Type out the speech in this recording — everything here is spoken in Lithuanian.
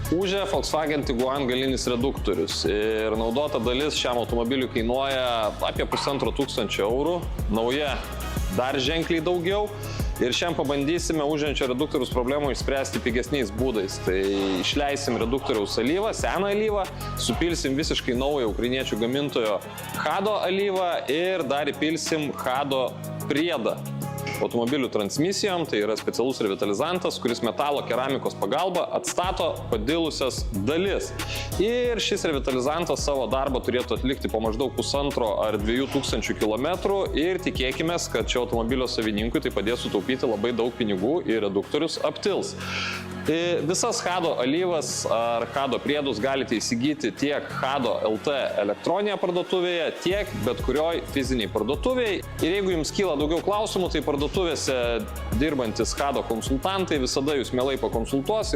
Ūžė Volkswagen Tiguan galinis reduktorius ir naudota dalis šiam automobiliui kainuoja apie 1500 eurų, nauja dar ženkliai daugiau. Ir šiandien pabandysime ūžiančio reduktoriaus problemų išspręsti pigesniais būdais. Tai išleisim reduktoriaus alyvą, seną alyvą, supilsim visiškai naują ukrainiečių gamintojo Hado alyvą ir dar įpilsim Hado priedą automobilių transmisijom. Tai yra specialus revitalizantas, kuris metalo keramikos pagalba atstato padilusias dalis. Ir šis revitalizantas savo darbą turėtų atlikti po maždaug 1,5 ar 2 kilometrų ir tikėkime, kad šio automobilio savininkui tai padės sutaupyti labai daug pinigų ir reduktorius aptils. Visas Hado alyvas ar Hado priedus galite įsigyti tiek Hado LT elektroninėje parduotuvėje, tiek bet kurioj fiziniai parduotuvėje. Ir jeigu jums kyla daugiau klausimų, tai parduotuvėse dirbantis Hado konsultantai visada jūs mielai pakonsultuos ir